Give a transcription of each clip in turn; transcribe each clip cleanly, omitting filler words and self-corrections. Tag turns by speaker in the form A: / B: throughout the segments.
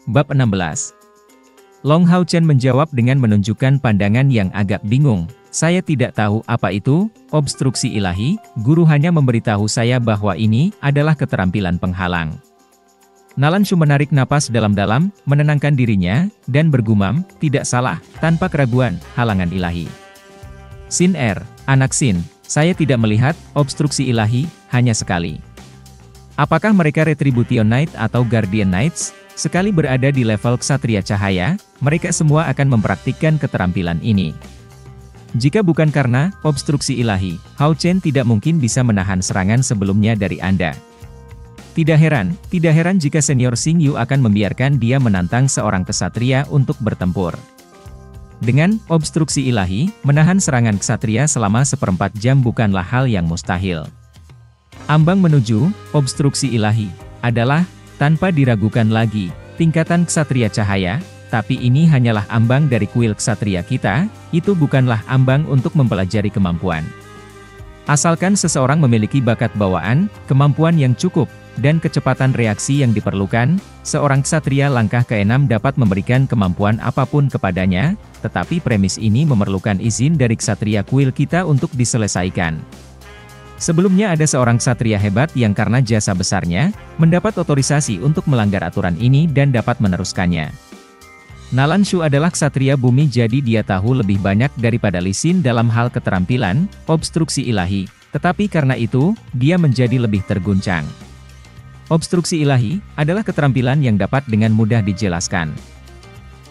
A: Bab 16. Long Hao Chen menjawab dengan menunjukkan pandangan yang agak bingung. Saya tidak tahu apa itu obstruksi ilahi, guru hanya memberitahu saya bahwa ini adalah keterampilan penghalang. Nalanshu menarik napas dalam-dalam, menenangkan dirinya, dan bergumam, tidak salah, tanpa keraguan, halangan ilahi. Sin Er, anak Sin, saya tidak melihat obstruksi ilahi, hanya sekali. Apakah mereka Retribution Knight atau Guardian Knights? Sekali berada di level Ksatria Cahaya, mereka semua akan mempraktikkan keterampilan ini. Jika bukan karena obstruksi ilahi, Hao Chen tidak mungkin bisa menahan serangan sebelumnya dari Anda. Tidak heran jika senior Xing Yu akan membiarkan dia menantang seorang ksatria untuk bertempur. Dengan obstruksi ilahi, menahan serangan ksatria selama seperempat jam bukanlah hal yang mustahil. Ambang menuju obstruksi ilahi adalah, tanpa diragukan lagi, tingkatan ksatria cahaya, tapi ini hanyalah ambang dari kuil ksatria kita, itu bukanlah ambang untuk mempelajari kemampuan. Asalkan seseorang memiliki bakat bawaan, kemampuan yang cukup, dan kecepatan reaksi yang diperlukan, seorang ksatria langkah ke-6 dapat memberikan kemampuan apapun kepadanya, tetapi premis ini memerlukan izin dari ksatria kuil kita untuk diselesaikan. Sebelumnya ada seorang ksatria hebat yang karena jasa besarnya, mendapat otorisasi untuk melanggar aturan ini dan dapat meneruskannya. Nalanshu adalah ksatria bumi jadi dia tahu lebih banyak daripada Li Xin dalam hal keterampilan, obstruksi ilahi, tetapi karena itu, dia menjadi lebih terguncang. Obstruksi ilahi adalah keterampilan yang dapat dengan mudah dijelaskan.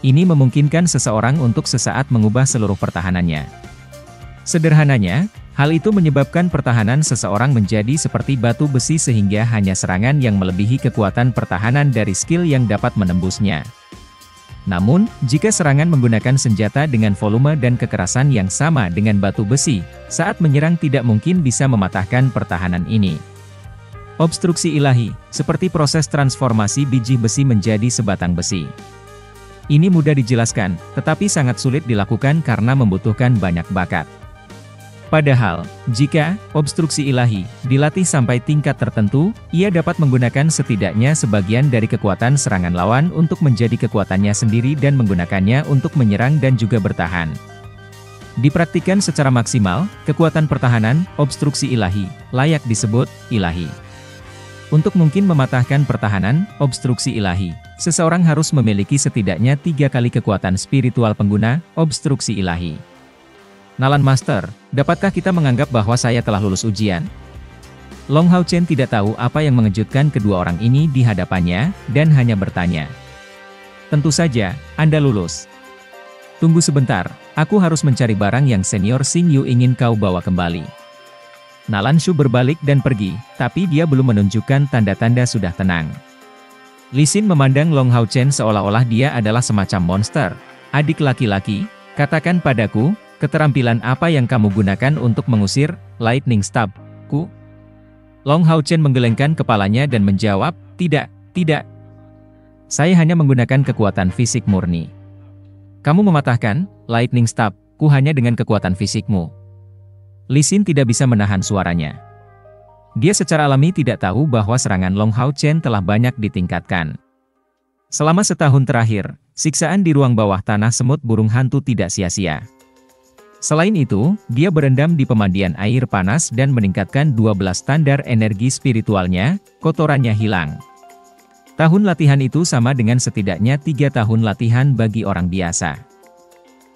A: Ini memungkinkan seseorang untuk sesaat mengubah seluruh pertahanannya. Sederhananya, hal itu menyebabkan pertahanan seseorang menjadi seperti batu besi sehingga hanya serangan yang melebihi kekuatan pertahanan dari skill yang dapat menembusnya. Namun, jika serangan menggunakan senjata dengan volume dan kekerasan yang sama dengan batu besi, saat menyerang tidak mungkin bisa mematahkan pertahanan ini. Obstruksi ilahi, seperti proses transformasi biji besi menjadi sebatang besi. Ini mudah dijelaskan, tetapi sangat sulit dilakukan karena membutuhkan banyak bakat. Padahal, jika obstruksi ilahi dilatih sampai tingkat tertentu, ia dapat menggunakan setidaknya sebagian dari kekuatan serangan lawan untuk menjadi kekuatannya sendiri dan menggunakannya untuk menyerang dan juga bertahan. Dipraktikkan secara maksimal, kekuatan pertahanan, obstruksi ilahi, layak disebut ilahi. Untuk mungkin mematahkan pertahanan, obstruksi ilahi, seseorang harus memiliki setidaknya 3 kali kekuatan spiritual pengguna, obstruksi ilahi. Nalan Master, dapatkah kita menganggap bahwa saya telah lulus ujian? Long Hao Chen tidak tahu apa yang mengejutkan kedua orang ini di hadapannya, dan hanya bertanya. Tentu saja, Anda lulus. Tunggu sebentar, aku harus mencari barang yang senior Xing Yu ingin kau bawa kembali. Nalanshu berbalik dan pergi, tapi dia belum menunjukkan tanda-tanda sudah tenang. Li Xin memandang Long Hao Chen seolah-olah dia adalah semacam monster. Adik laki-laki, katakan padaku, keterampilan apa yang kamu gunakan untuk mengusir Lightning Stab-ku? Long Hao Chen menggelengkan kepalanya dan menjawab, tidak. Saya hanya menggunakan kekuatan fisik murni. Kamu mematahkan Lightning Stab-ku hanya dengan kekuatan fisikmu. Li Xin tidak bisa menahan suaranya. Dia secara alami tidak tahu bahwa serangan Long Hao Chen telah banyak ditingkatkan. Selama setahun terakhir, siksaan di ruang bawah tanah semut burung hantu tidak sia-sia. Selain itu, dia berendam di pemandian air panas dan meningkatkan 12 standar energi spiritualnya, kotorannya hilang. Tahun latihan itu sama dengan setidaknya 3 tahun latihan bagi orang biasa.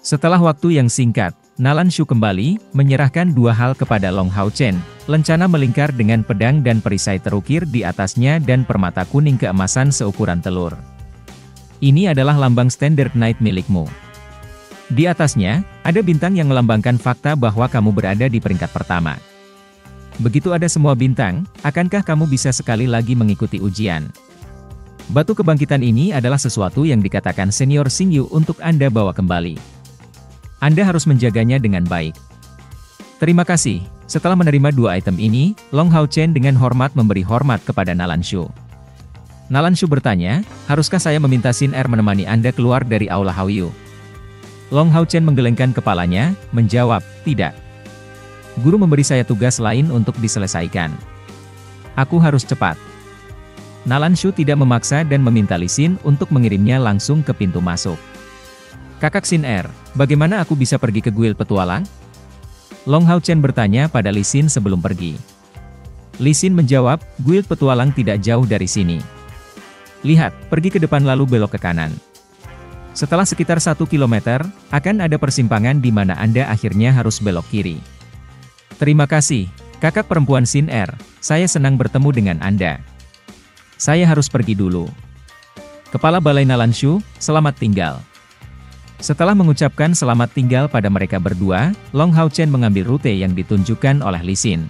A: Setelah waktu yang singkat, Nalanshu kembali, menyerahkan 2 hal kepada Long Hao Chen, lencana melingkar dengan pedang dan perisai terukir di atasnya dan permata kuning keemasan seukuran telur. Ini adalah lambang Standard Knight milikmu. Di atasnya, ada bintang yang melambangkan fakta bahwa kamu berada di peringkat pertama. Begitu ada semua bintang, akankah kamu bisa sekali lagi mengikuti ujian? Batu kebangkitan ini adalah sesuatu yang dikatakan senior Xing Yu untuk Anda bawa kembali. Anda harus menjaganya dengan baik. Terima kasih. Setelah menerima 2 item ini, Long Hao Chen dengan hormat memberi hormat kepada Nalanshu. Nalanshu bertanya, haruskah saya meminta Sin Er menemani Anda keluar dari Aula Haoyu? Long Hao Chen menggelengkan kepalanya, menjawab, tidak. Guru memberi saya tugas lain untuk diselesaikan. Aku harus cepat. Nalanshu tidak memaksa dan meminta Lee Sin untuk mengirimnya langsung ke pintu masuk. Kakak Sin Er, bagaimana aku bisa pergi ke kuil petualang? Long Hao Chen bertanya pada Lee Sin sebelum pergi. Lee Sin menjawab, kuil petualang tidak jauh dari sini. Lihat, pergi ke depan lalu belok ke kanan. Setelah sekitar 1 kilometer, akan ada persimpangan di mana Anda akhirnya harus belok kiri. Terima kasih, kakak perempuan Sin Er, saya senang bertemu dengan Anda. Saya harus pergi dulu. Kepala Balai Nalanshu, selamat tinggal. Setelah mengucapkan selamat tinggal pada mereka berdua, Long Hao Chen mengambil rute yang ditunjukkan oleh Lee Sin.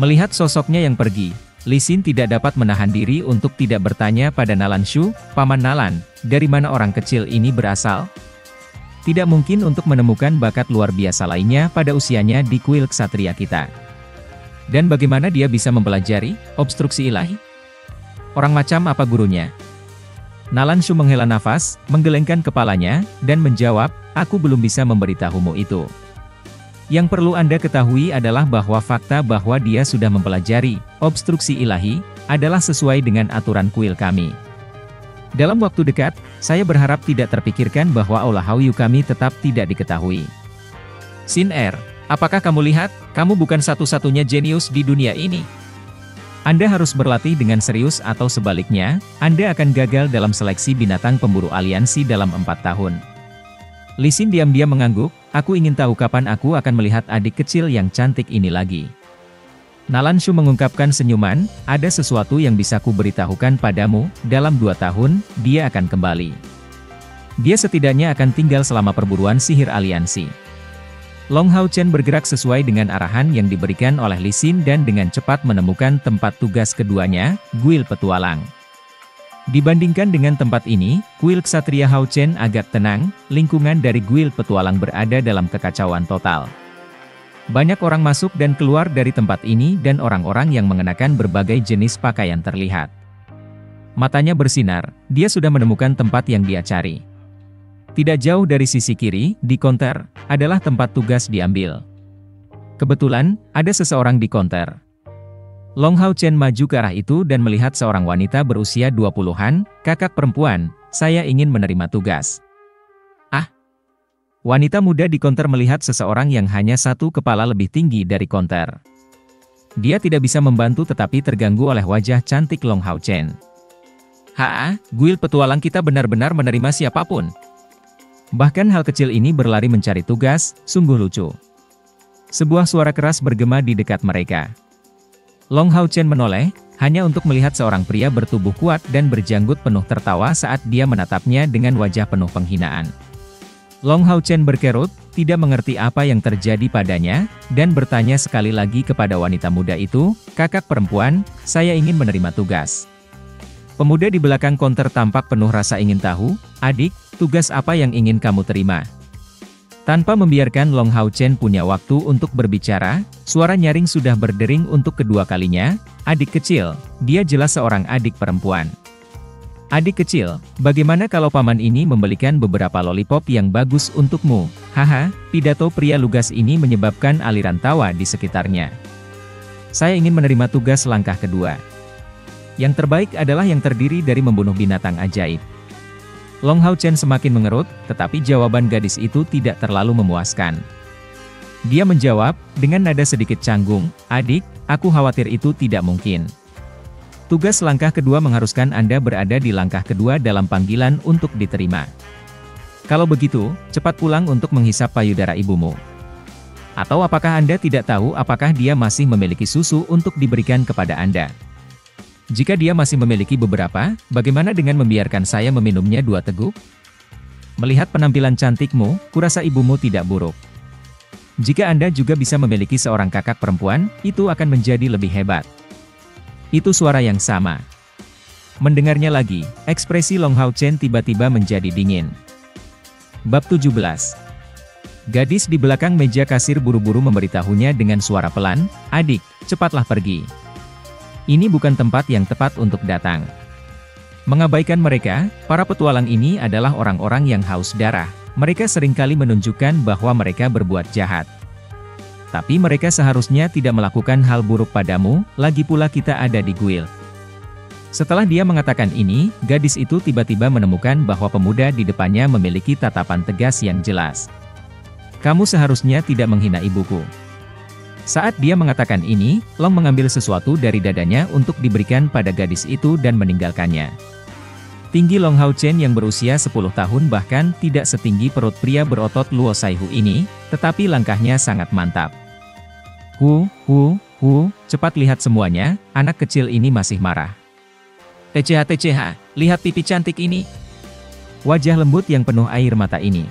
A: Melihat sosoknya yang pergi, Lee Sin tidak dapat menahan diri untuk tidak bertanya pada Nalanshu, Paman Nalan, dari mana orang kecil ini berasal? Tidak mungkin untuk menemukan bakat luar biasa lainnya pada usianya di kuil ksatria kita. Dan bagaimana dia bisa mempelajari obstruksi ilahi? Orang macam apa gurunya? Nalanshu menghela nafas, menggelengkan kepalanya, dan menjawab, aku belum bisa memberitahumu itu. Yang perlu Anda ketahui adalah bahwa fakta bahwa dia sudah mempelajari obstruksi ilahi, adalah sesuai dengan aturan kuil kami. Dalam waktu dekat, saya berharap tidak terpikirkan bahwa Aula Hauyu kami tetap tidak diketahui. Sin Er, apakah kamu lihat, kamu bukan satu-satunya jenius di dunia ini? Anda harus berlatih dengan serius atau sebaliknya, Anda akan gagal dalam seleksi binatang pemburu aliansi dalam 4 tahun. Lee Sin diam-diam mengangguk, aku ingin tahu kapan aku akan melihat adik kecil yang cantik ini lagi. Nalanshu mengungkapkan senyuman, ada sesuatu yang bisa ku beritahukan padamu, dalam 2 tahun, dia akan kembali. Dia setidaknya akan tinggal selama perburuan sihir aliansi. Long Hao Chen bergerak sesuai dengan arahan yang diberikan oleh Lee Sin dan dengan cepat menemukan tempat tugas keduanya, kuil petualang. Dibandingkan dengan tempat ini, kuil ksatria Hao Chen agak tenang, lingkungan dari kuil petualang berada dalam kekacauan total. Banyak orang masuk dan keluar dari tempat ini dan orang-orang yang mengenakan berbagai jenis pakaian terlihat. Matanya bersinar, dia sudah menemukan tempat yang dia cari. Tidak jauh dari sisi kiri, di konter, adalah tempat tugas diambil. Kebetulan, ada seseorang di konter. Long Hao Chen maju ke arah itu dan melihat seorang wanita berusia 20-an, kakak perempuan, saya ingin menerima tugas. Ah! Wanita muda di konter melihat seseorang yang hanya 1 kepala lebih tinggi dari konter. Dia tidak bisa membantu tetapi terganggu oleh wajah cantik Long Hao Chen. Haa, kuil petualang kita benar-benar menerima siapapun. Bahkan hal kecil ini berlari mencari tugas, sungguh lucu. Sebuah suara keras bergema di dekat mereka. Long Hao Chen menoleh, hanya untuk melihat seorang pria bertubuh kuat dan berjanggut penuh tertawa saat dia menatapnya dengan wajah penuh penghinaan. Long Hao Chen berkerut, tidak mengerti apa yang terjadi padanya, dan bertanya sekali lagi kepada wanita muda itu, kakak perempuan, saya ingin menerima tugas. Pemuda di belakang konter tampak penuh rasa ingin tahu, adik, tugas apa yang ingin kamu terima? Tanpa membiarkan Long Hao Chen punya waktu untuk berbicara, suara nyaring sudah berdering untuk kedua kalinya, adik kecil, dia jelas seorang adik perempuan. Adik kecil, bagaimana kalau paman ini membelikan beberapa lollipop yang bagus untukmu? Haha, pidato pria lugas ini menyebabkan aliran tawa di sekitarnya. Saya ingin menerima tugas langkah kedua. Yang terbaik adalah yang terdiri dari membunuh binatang ajaib. Long Hao Chen semakin mengerut, tetapi jawaban gadis itu tidak terlalu memuaskan. Dia menjawab, dengan nada sedikit canggung, adik, aku khawatir itu tidak mungkin. Tugas langkah kedua mengharuskan Anda berada di langkah kedua dalam panggilan untuk diterima. Kalau begitu, cepat pulang untuk menghisap payudara ibumu. Atau apakah Anda tidak tahu apakah dia masih memiliki susu untuk diberikan kepada Anda? Jika dia masih memiliki beberapa, bagaimana dengan membiarkan saya meminumnya 2 teguk? Melihat penampilan cantikmu, kurasa ibumu tidak buruk. Jika Anda juga bisa memiliki seorang kakak perempuan, itu akan menjadi lebih hebat. Itu suara yang sama. Mendengarnya lagi, ekspresi Long Hao Chen tiba-tiba menjadi dingin. Bab 17. Gadis di belakang meja kasir buru-buru memberitahunya dengan suara pelan, adik, cepatlah pergi. Ini bukan tempat yang tepat untuk datang. Mengabaikan mereka, para petualang ini adalah orang-orang yang haus darah. Mereka seringkali menunjukkan bahwa mereka berbuat jahat. Tapi mereka seharusnya tidak melakukan hal buruk padamu, lagi pula kita ada di guild. Setelah dia mengatakan ini, gadis itu tiba-tiba menemukan bahwa pemuda di depannya memiliki tatapan tegas yang jelas. Kamu seharusnya tidak menghina ibuku. Saat dia mengatakan ini, Long mengambil sesuatu dari dadanya untuk diberikan pada gadis itu dan meninggalkannya. Tinggi Long Hao Chen yang berusia 10 tahun bahkan tidak setinggi perut pria berotot Luo Saihu ini, tetapi langkahnya sangat mantap. Cepat lihat semuanya, anak kecil ini masih marah. TCH, lihat pipi cantik ini. Wajah lembut yang penuh air mata ini.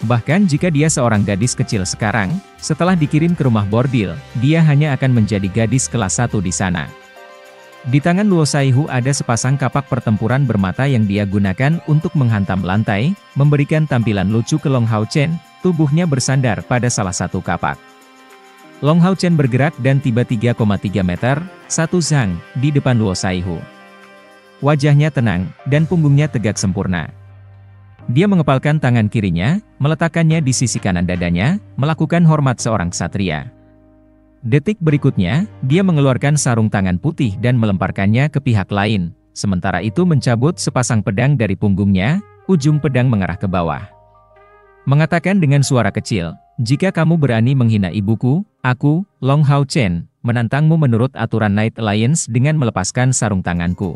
A: Bahkan jika dia seorang gadis kecil sekarang, setelah dikirim ke rumah bordil, dia hanya akan menjadi gadis kelas 1 di sana. Di tangan Luo Saihu ada sepasang kapak pertempuran bermata yang dia gunakan untuk menghantam lantai, memberikan tampilan lucu ke Long Hao Chen, tubuhnya bersandar pada salah satu kapak. Long Hao Chen bergerak dan tiba 3,3 meter, 1 zang, di depan Luo Saihu. Wajahnya tenang, dan punggungnya tegak sempurna. Dia mengepalkan tangan kirinya, meletakkannya di sisi kanan dadanya, melakukan hormat seorang ksatria. Detik berikutnya, dia mengeluarkan sarung tangan putih dan melemparkannya ke pihak lain, sementara itu mencabut sepasang pedang dari punggungnya, ujung pedang mengarah ke bawah. Mengatakan dengan suara kecil, jika kamu berani menghina ibuku, aku, Long Hao Chen, menantangmu menurut aturan Night Alliance dengan melepaskan sarung tanganku.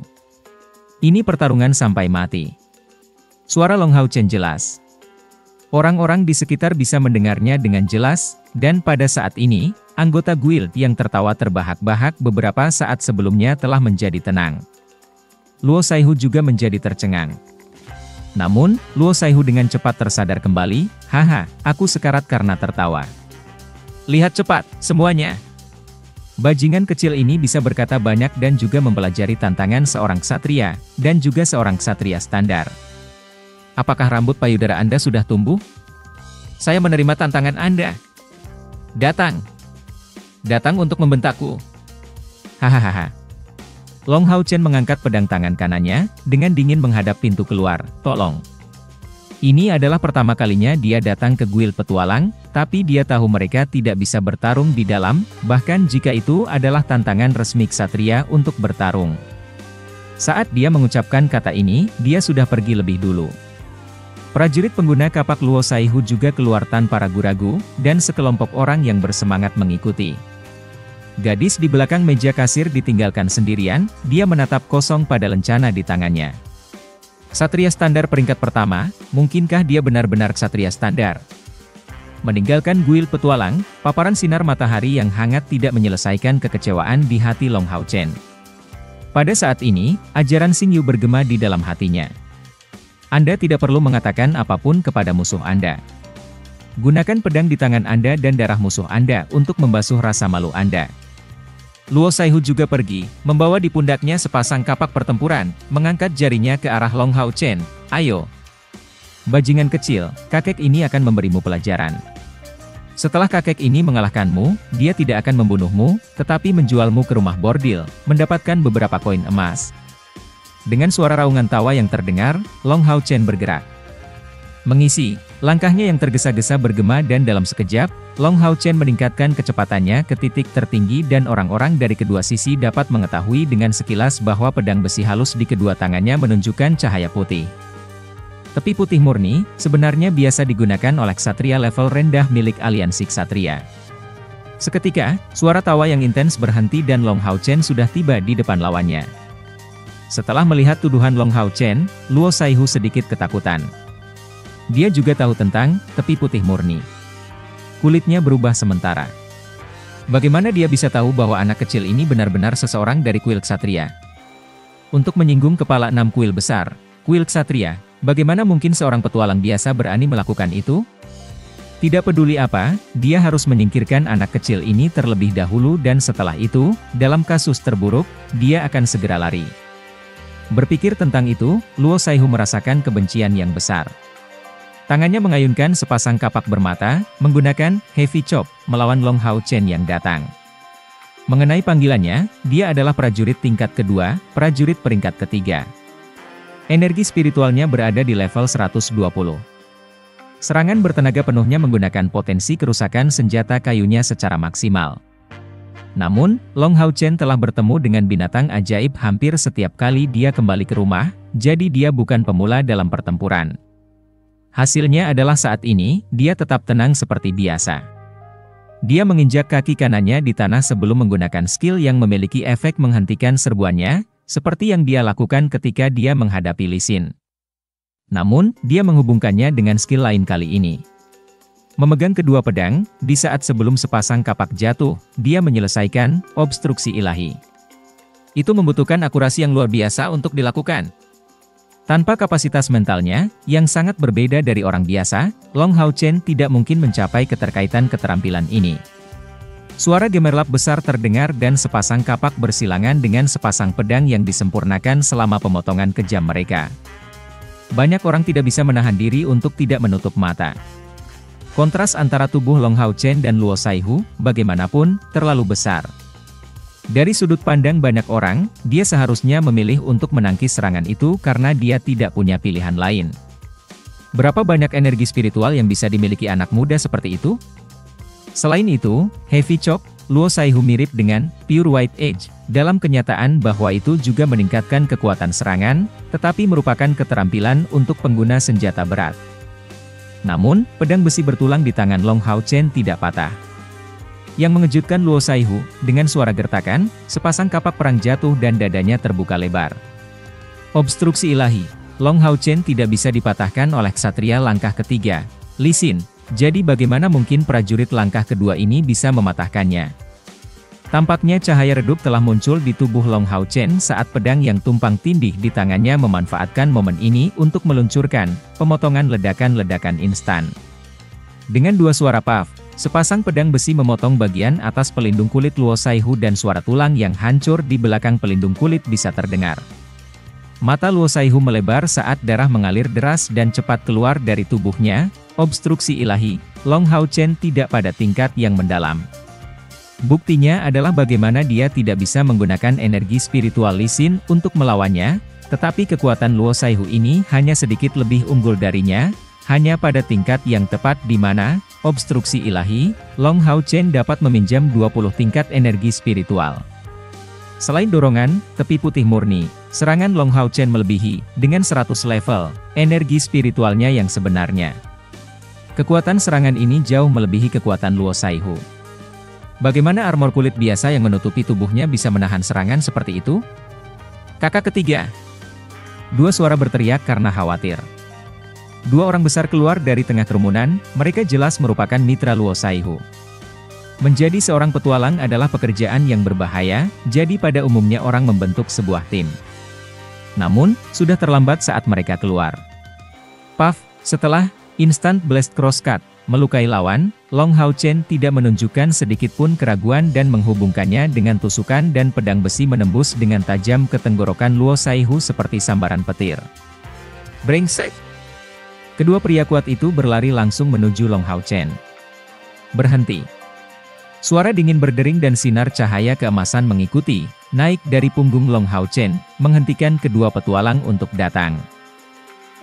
A: Ini pertarungan sampai mati. Suara Long Hao Chen jelas. Orang-orang di sekitar bisa mendengarnya dengan jelas, dan pada saat ini, anggota guild yang tertawa terbahak-bahak beberapa saat sebelumnya telah menjadi tenang. Luo Saihu juga menjadi tercengang. Namun, Luo Saihu dengan cepat tersadar kembali, haha, aku sekarat karena tertawa. Lihat cepat, semuanya. Bajingan kecil ini bisa berkata banyak dan juga mempelajari tantangan seorang ksatria, dan juga seorang ksatria standar. Apakah rambut payudara Anda sudah tumbuh? Saya menerima tantangan Anda. Datang. Datang untuk membentakku. Hahaha. Long Hao Chen mengangkat pedang tangan kanannya, dengan dingin menghadap pintu keluar, tolong. Ini adalah pertama kalinya dia datang ke guild petualang, tapi dia tahu mereka tidak bisa bertarung di dalam, bahkan jika itu adalah tantangan resmi ksatria untuk bertarung. Saat dia mengucapkan kata ini, dia sudah pergi lebih dulu. Prajurit pengguna kapak Luo Saihu juga keluar tanpa ragu-ragu, dan sekelompok orang yang bersemangat mengikuti. Gadis di belakang meja kasir ditinggalkan sendirian, dia menatap kosong pada lencana di tangannya. Ksatria standar peringkat pertama, mungkinkah dia benar-benar ksatria standar? Meninggalkan guild petualang, paparan sinar matahari yang hangat tidak menyelesaikan kekecewaan di hati Long Hao Chen. Pada saat ini, ajaran Xing Yu bergema di dalam hatinya. Anda tidak perlu mengatakan apapun kepada musuh Anda. Gunakan pedang di tangan Anda dan darah musuh Anda untuk membasuh rasa malu Anda. Luo Saihu juga pergi, membawa di pundaknya sepasang kapak pertempuran, mengangkat jarinya ke arah Long Hao Chen. Ayo. Bajingan kecil, kakek ini akan memberimu pelajaran. Setelah kakek ini mengalahkanmu, dia tidak akan membunuhmu, tetapi menjualmu ke rumah bordil, mendapatkan beberapa koin emas. Dengan suara raungan tawa yang terdengar, Long Hao Chen bergerak. Mengisi, langkahnya yang tergesa-gesa bergema dan dalam sekejap, Long Hao Chen meningkatkan kecepatannya ke titik tertinggi dan orang-orang dari kedua sisi dapat mengetahui dengan sekilas bahwa pedang besi halus di kedua tangannya menunjukkan cahaya putih. Tepi putih murni, sebenarnya biasa digunakan oleh ksatria level rendah milik aliansi ksatria. Seketika, suara tawa yang intens berhenti dan Long Hao Chen sudah tiba di depan lawannya. Setelah melihat tuduhan Long Hao Chen, Luo Saihu sedikit ketakutan. Dia juga tahu tentang tepi putih murni. Kulitnya berubah sementara. Bagaimana dia bisa tahu bahwa anak kecil ini benar-benar seseorang dari kuil ksatria? Untuk menyinggung kepala 6 kuil besar, kuil ksatria, bagaimana mungkin seorang petualang biasa berani melakukan itu? Tidak peduli apa, dia harus menyingkirkan anak kecil ini terlebih dahulu dan setelah itu, dalam kasus terburuk, dia akan segera lari. Berpikir tentang itu, Luo Saihu merasakan kebencian yang besar. Tangannya mengayunkan sepasang kapak bermata, menggunakan heavy chop, melawan Long Hao Chen yang datang. Mengenai panggilannya, dia adalah prajurit tingkat kedua, prajurit peringkat ketiga. Energi spiritualnya berada di level 120. Serangan bertenaga penuhnya menggunakan potensi kerusakan senjata kayunya secara maksimal. Namun, Long Hao Chen telah bertemu dengan binatang ajaib hampir setiap kali dia kembali ke rumah, jadi dia bukan pemula dalam pertempuran. Hasilnya adalah saat ini, dia tetap tenang seperti biasa. Dia menginjak kaki kanannya di tanah sebelum menggunakan skill yang memiliki efek menghentikan serbuannya, seperti yang dia lakukan ketika dia menghadapi Lee Sin. Namun, dia menghubungkannya dengan skill lain kali ini. Memegang kedua pedang, di saat sebelum sepasang kapak jatuh, dia menyelesaikan obstruksi ilahi. Itu membutuhkan akurasi yang luar biasa untuk dilakukan. Tanpa kapasitas mentalnya, yang sangat berbeda dari orang biasa, Long Hao Chen tidak mungkin mencapai keterkaitan keterampilan ini. Suara gemerlap besar terdengar dan sepasang kapak bersilangan dengan sepasang pedang yang disempurnakan selama pemotongan kejam mereka. Banyak orang tidak bisa menahan diri untuk tidak menutup mata. Kontras antara tubuh Long Hao Chen dan Luo Saihu, bagaimanapun, terlalu besar. Dari sudut pandang banyak orang, dia seharusnya memilih untuk menangkis serangan itu karena dia tidak punya pilihan lain. Berapa banyak energi spiritual yang bisa dimiliki anak muda seperti itu? Selain itu, Heavy Chop, Luo Saihu mirip dengan Pure White Edge, dalam kenyataan bahwa itu juga meningkatkan kekuatan serangan, tetapi merupakan keterampilan untuk pengguna senjata berat. Namun, pedang besi bertulang di tangan Long Hao Chen tidak patah. Yang mengejutkan Luo Saihu, dengan suara gertakan, sepasang kapak perang jatuh dan dadanya terbuka lebar. Obstruksi ilahi, Long Hao Chen tidak bisa dipatahkan oleh ksatria langkah ketiga, Lee Sin. Jadi bagaimana mungkin prajurit langkah kedua ini bisa mematahkannya? Tampaknya cahaya redup telah muncul di tubuh Long Hao Chen saat pedang yang tumpang tindih di tangannya memanfaatkan momen ini untuk meluncurkan pemotongan ledakan-ledakan instan. Dengan dua suara puff, sepasang pedang besi memotong bagian atas pelindung kulit Luo Saihu dan suara tulang yang hancur di belakang pelindung kulit bisa terdengar. Mata Luo Saihu melebar saat darah mengalir deras dan cepat keluar dari tubuhnya. Obstruksi ilahi, Long Hao Chen tidak pada tingkat yang mendalam. Buktinya adalah bagaimana dia tidak bisa menggunakan energi spiritual Lee Sin untuk melawannya, tetapi kekuatan Luo Saihu ini hanya sedikit lebih unggul darinya, hanya pada tingkat yang tepat di mana, obstruksi ilahi, Long Hao Chen dapat meminjam 20 tingkat energi spiritual. Selain dorongan, tepi putih murni, serangan Long Hao Chen melebihi, dengan 100 level, energi spiritualnya yang sebenarnya. Kekuatan serangan ini jauh melebihi kekuatan Luo Saihu. Bagaimana armor kulit biasa yang menutupi tubuhnya bisa menahan serangan seperti itu? Kakak ketiga. Dua suara berteriak karena khawatir. Dua orang besar keluar dari tengah kerumunan, mereka jelas merupakan mitra Luo Saihu. Menjadi seorang petualang adalah pekerjaan yang berbahaya, jadi pada umumnya orang membentuk sebuah tim. Namun, sudah terlambat saat mereka keluar. Puff, setelah Instant Blast Crosscut melukai lawan, Long Hao Chen tidak menunjukkan sedikitpun keraguan dan menghubungkannya dengan tusukan dan pedang besi menembus dengan tajam ke tenggorokan Luo Saihu seperti sambaran petir. Brengsek! Kedua pria kuat itu berlari langsung menuju Long Hao Chen. Berhenti! Suara dingin berdering dan sinar cahaya keemasan mengikuti, naik dari punggung Long Hao Chen, menghentikan kedua petualang untuk datang.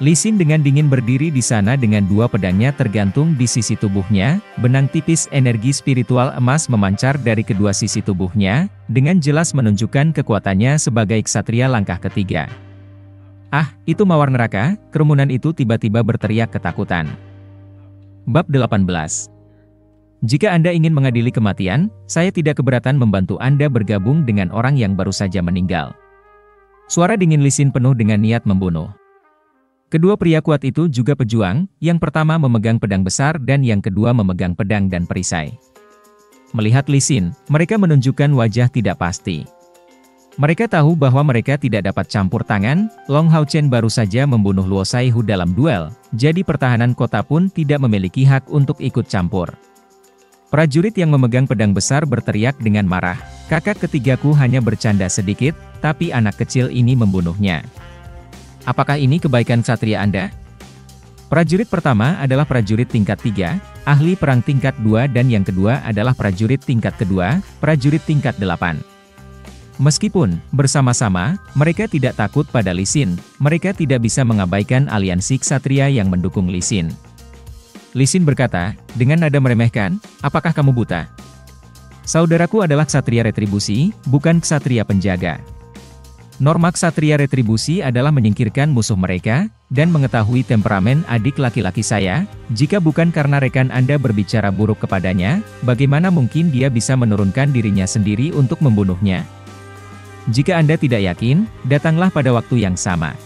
A: Lee Sin dengan dingin berdiri di sana dengan dua pedangnya tergantung di sisi tubuhnya, benang tipis energi spiritual emas memancar dari kedua sisi tubuhnya, dengan jelas menunjukkan kekuatannya sebagai ksatria langkah ketiga. Ah, itu mawar neraka, kerumunan itu tiba-tiba berteriak ketakutan. Bab 18. Jika Anda ingin mengadili kematian, saya tidak keberatan membantu Anda bergabung dengan orang yang baru saja meninggal. Suara dingin Lee Sin penuh dengan niat membunuh. Kedua pria kuat itu juga pejuang, yang pertama memegang pedang besar dan yang kedua memegang pedang dan perisai. Melihat Lee Sin, mereka menunjukkan wajah tidak pasti. Mereka tahu bahwa mereka tidak dapat campur tangan, Long Hao Chen baru saja membunuh Luo Saihu dalam duel, jadi pertahanan kota pun tidak memiliki hak untuk ikut campur. Prajurit yang memegang pedang besar berteriak dengan marah, kakak ketigaku hanya bercanda sedikit, tapi anak kecil ini membunuhnya. Apakah ini kebaikan ksatria Anda? Prajurit pertama adalah prajurit tingkat 3, ahli perang tingkat 2 dan yang kedua adalah prajurit tingkat kedua, prajurit tingkat 8. Meskipun, bersama-sama, mereka tidak takut pada Lee Sin, mereka tidak bisa mengabaikan aliansi ksatria yang mendukung Lee Sin. Lee Sin berkata, dengan nada meremehkan, apakah kamu buta? Saudaraku adalah ksatria retribusi, bukan ksatria penjaga. Norma ksatria retribusi adalah menyingkirkan musuh mereka, dan mengetahui temperamen adik laki-laki saya. Jika bukan karena rekan Anda berbicara buruk kepadanya, bagaimana mungkin dia bisa menurunkan dirinya sendiri untuk membunuhnya? Jika Anda tidak yakin, datanglah pada waktu yang sama.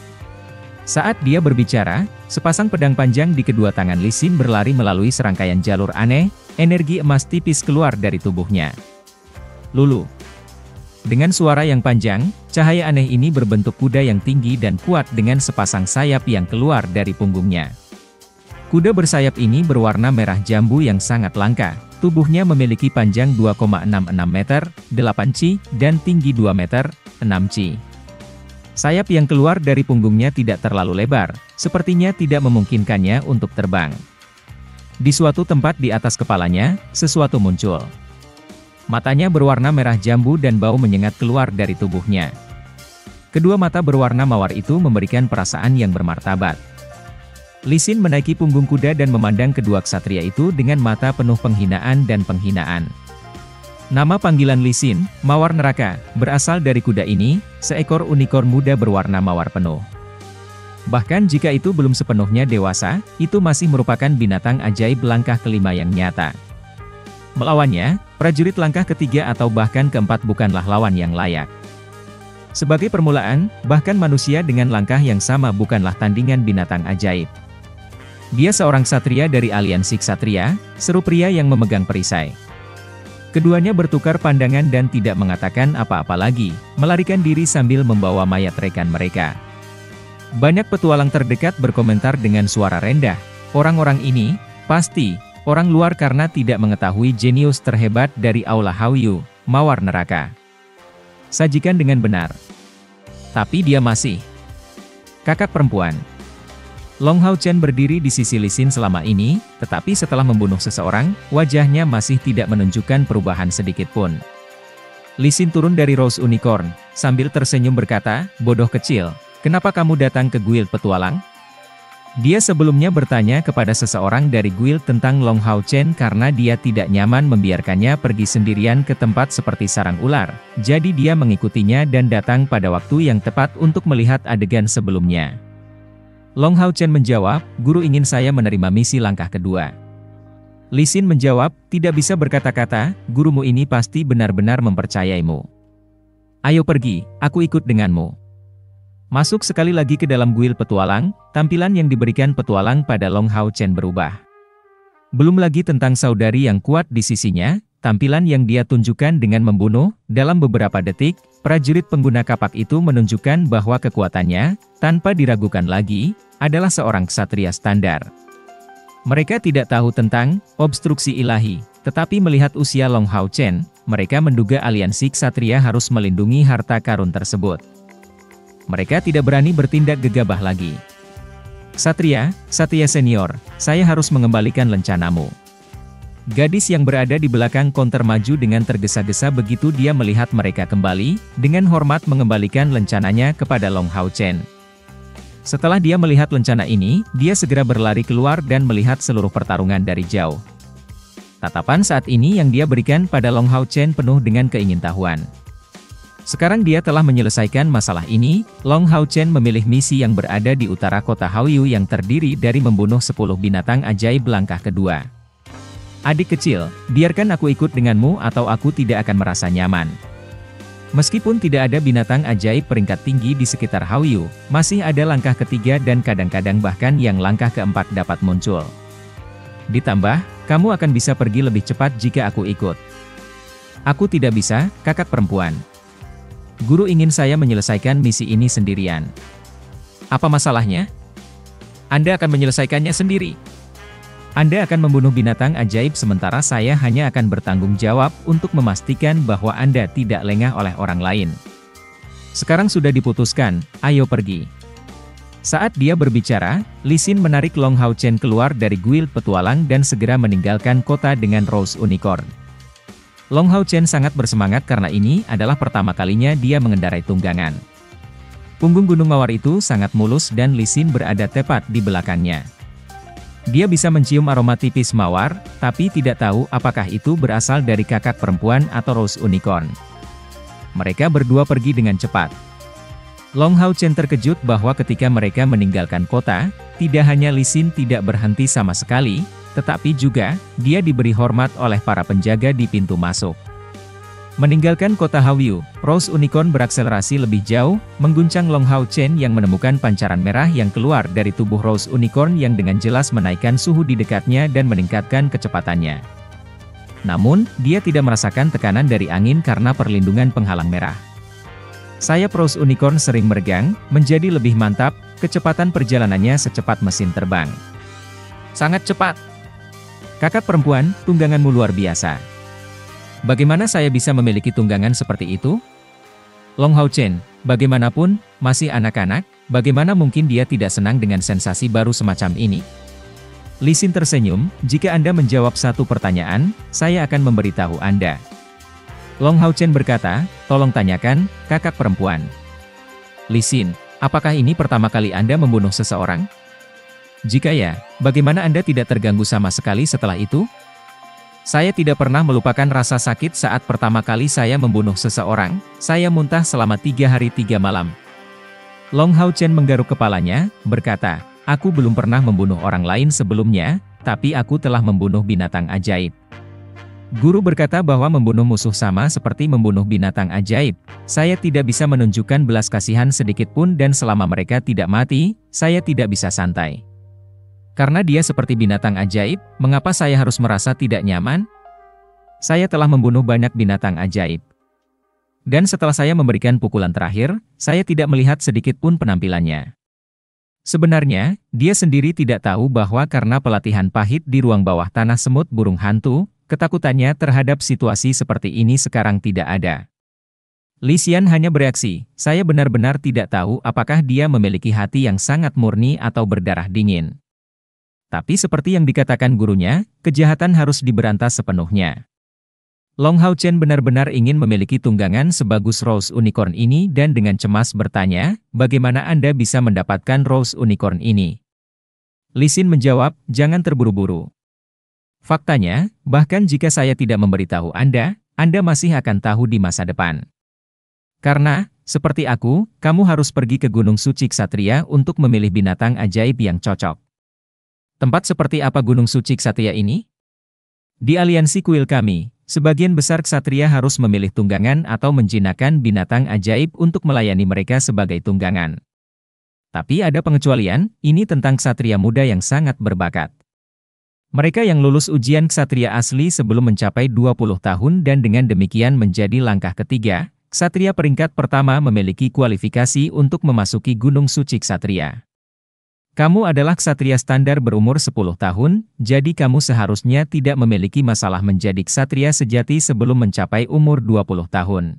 A: Saat dia berbicara, sepasang pedang panjang di kedua tangan Lee Sin berlari melalui serangkaian jalur aneh, energi emas tipis keluar dari tubuhnya. Lulu. Dengan suara yang panjang, cahaya aneh ini berbentuk kuda yang tinggi dan kuat dengan sepasang sayap yang keluar dari punggungnya. Kuda bersayap ini berwarna merah jambu yang sangat langka, tubuhnya memiliki panjang 2,66 meter, 8 ci, dan tinggi 2 meter, 6 ci. Sayap yang keluar dari punggungnya tidak terlalu lebar, sepertinya tidak memungkinkannya untuk terbang. Di suatu tempat di atas kepalanya, sesuatu muncul. Matanya berwarna merah jambu dan bau menyengat keluar dari tubuhnya. Kedua mata berwarna mawar itu memberikan perasaan yang bermartabat. Lee Sin menaiki punggung kuda dan memandang kedua ksatria itu dengan mata penuh penghinaan dan penghinaan. Nama panggilan Lee Sin, Mawar Neraka, berasal dari kuda ini, seekor unicorn muda berwarna mawar penuh. Bahkan jika itu belum sepenuhnya dewasa, itu masih merupakan binatang ajaib langkah kelima yang nyata. Melawannya, prajurit langkah ketiga atau bahkan keempat bukanlah lawan yang layak. Sebagai permulaan, bahkan manusia dengan langkah yang sama bukanlah tandingan binatang ajaib. Dia seorang ksatria dari aliansi ksatria, seru pria yang memegang perisai. Keduanya bertukar pandangan dan tidak mengatakan apa-apa lagi, melarikan diri sambil membawa mayat rekan mereka. Banyak petualang terdekat berkomentar dengan suara rendah, orang-orang ini, pasti, orang luar karena tidak mengetahui jenius terhebat dari Aula Hauyu, Mawar Neraka. Sajikan dengan benar. Tapi dia masih kakak perempuan. Long Hao Chen berdiri di sisi Lee Sin selama ini, tetapi setelah membunuh seseorang, wajahnya masih tidak menunjukkan perubahan sedikit pun. Lee Sin turun dari Rose Unicorn, sambil tersenyum berkata, bodoh kecil. Kenapa kamu datang ke guild petualang? Dia sebelumnya bertanya kepada seseorang dari guild tentang Long Hao Chen karena dia tidak nyaman membiarkannya pergi sendirian ke tempat seperti sarang ular. Jadi dia mengikutinya dan datang pada waktu yang tepat untuk melihat adegan sebelumnya. Long Hao Chen menjawab, guru ingin saya menerima misi langkah kedua. Lee Sin menjawab, tidak bisa berkata-kata, gurumu ini pasti benar-benar mempercayaimu. Ayo pergi, aku ikut denganmu. Masuk sekali lagi ke dalam guild petualang, tampilan yang diberikan petualang pada Long Hao Chen berubah. Belum lagi tentang saudari yang kuat di sisinya, tampilan yang dia tunjukkan dengan membunuh, dalam beberapa detik, prajurit pengguna kapak itu menunjukkan bahwa kekuatannya, tanpa diragukan lagi, adalah seorang ksatria standar. Mereka tidak tahu tentang obstruksi ilahi, tetapi melihat usia Long Hao Chen, mereka menduga aliansi ksatria harus melindungi harta karun tersebut. Mereka tidak berani bertindak gegabah lagi. Ksatria senior, saya harus mengembalikan lencanamu. Gadis yang berada di belakang konter maju dengan tergesa-gesa begitu dia melihat mereka kembali, dengan hormat mengembalikan lencananya kepada Long Hao Chen. Setelah dia melihat lencana ini, dia segera berlari keluar dan melihat seluruh pertarungan dari jauh. Tatapan saat ini yang dia berikan pada Long Hao Chen penuh dengan keingintahuan. Sekarang dia telah menyelesaikan masalah ini, Long Hao Chen memilih misi yang berada di utara kota Hauyu yang terdiri dari membunuh 10 binatang ajaib langkah kedua. Adik kecil, biarkan aku ikut denganmu atau aku tidak akan merasa nyaman. Meskipun tidak ada binatang ajaib peringkat tinggi di sekitar Hauyu, masih ada langkah ketiga dan kadang-kadang bahkan yang langkah keempat dapat muncul. Ditambah, kamu akan bisa pergi lebih cepat jika aku ikut. Aku tidak bisa, kakak perempuan. Guru ingin saya menyelesaikan misi ini sendirian. Apa masalahnya? Anda akan menyelesaikannya sendiri. Anda akan membunuh binatang ajaib sementara saya hanya akan bertanggung jawab untuk memastikan bahwa Anda tidak lengah oleh orang lain. Sekarang sudah diputuskan, ayo pergi. Saat dia berbicara, Lee Sin menarik Long Hao Chen keluar dari guild petualang dan segera meninggalkan kota dengan Rose Unicorn. Long Hao Chen sangat bersemangat karena ini adalah pertama kalinya dia mengendarai tunggangan. Punggung gunung mawar itu sangat mulus dan Lee Sin berada tepat di belakangnya. Dia bisa mencium aroma tipis mawar, tapi tidak tahu apakah itu berasal dari kakak perempuan atau Rose Unicorn. Mereka berdua pergi dengan cepat. Long Hao Chen terkejut bahwa ketika mereka meninggalkan kota, tidak hanya Li Xin tidak berhenti sama sekali, tetapi juga, dia diberi hormat oleh para penjaga di pintu masuk. Meninggalkan kota Hauyu, Rose Unicorn berakselerasi lebih jauh, mengguncang Long Hao Chen yang menemukan pancaran merah yang keluar dari tubuh Rose Unicorn yang dengan jelas menaikkan suhu di dekatnya dan meningkatkan kecepatannya. Namun, dia tidak merasakan tekanan dari angin karena perlindungan penghalang merah. Sayap Rose Unicorn sering meregang, menjadi lebih mantap, kecepatan perjalanannya secepat mesin terbang. Sangat cepat. Kakak perempuan, tungganganmu luar biasa. Bagaimana saya bisa memiliki tunggangan seperti itu? Long Hao Chen, bagaimanapun, masih anak-anak, bagaimana mungkin dia tidak senang dengan sensasi baru semacam ini? Li Xin tersenyum, jika Anda menjawab satu pertanyaan, saya akan memberitahu Anda. Long Hao Chen berkata, tolong tanyakan, kakak perempuan. Li Xin, apakah ini pertama kali Anda membunuh seseorang? Jika ya, bagaimana Anda tidak terganggu sama sekali setelah itu? Saya tidak pernah melupakan rasa sakit saat pertama kali saya membunuh seseorang, saya muntah selama 3 hari 3 malam. Long Hao Chen menggaruk kepalanya, berkata, aku belum pernah membunuh orang lain sebelumnya, tapi aku telah membunuh binatang ajaib. Guru berkata bahwa membunuh musuh sama seperti membunuh binatang ajaib, saya tidak bisa menunjukkan belas kasihan sedikit pun dan selama mereka tidak mati, saya tidak bisa santai. Karena dia seperti binatang ajaib, mengapa saya harus merasa tidak nyaman? Saya telah membunuh banyak binatang ajaib. Dan setelah saya memberikan pukulan terakhir, saya tidak melihat sedikit pun penampilannya. Sebenarnya, dia sendiri tidak tahu bahwa karena pelatihan pahit di ruang bawah tanah semut burung hantu, ketakutannya terhadap situasi seperti ini sekarang tidak ada. Li Xian hanya bereaksi, saya benar-benar tidak tahu apakah dia memiliki hati yang sangat murni atau berdarah dingin. Tapi seperti yang dikatakan gurunya, kejahatan harus diberantas sepenuhnya. Long Hao Chen benar-benar ingin memiliki tunggangan sebagus Rose Unicorn ini dan dengan cemas bertanya, bagaimana Anda bisa mendapatkan Rose Unicorn ini? Li Xin menjawab, jangan terburu-buru. Faktanya, bahkan jika saya tidak memberitahu Anda masih akan tahu di masa depan. Karena, seperti aku, kamu harus pergi ke Gunung Suci Ksatria untuk memilih binatang ajaib yang cocok. Tempat seperti apa Gunung Suci Ksatria ini? Di aliansi kuil kami, sebagian besar ksatria harus memilih tunggangan atau menjinakkan binatang ajaib untuk melayani mereka sebagai tunggangan. Tapi ada pengecualian, ini tentang ksatria muda yang sangat berbakat. Mereka yang lulus ujian ksatria asli sebelum mencapai 20 tahun dan dengan demikian menjadi langkah ketiga, ksatria peringkat pertama memiliki kualifikasi untuk memasuki Gunung Suci Ksatria. Kamu adalah ksatria standar berumur 10 tahun, jadi kamu seharusnya tidak memiliki masalah menjadi ksatria sejati sebelum mencapai umur 20 tahun.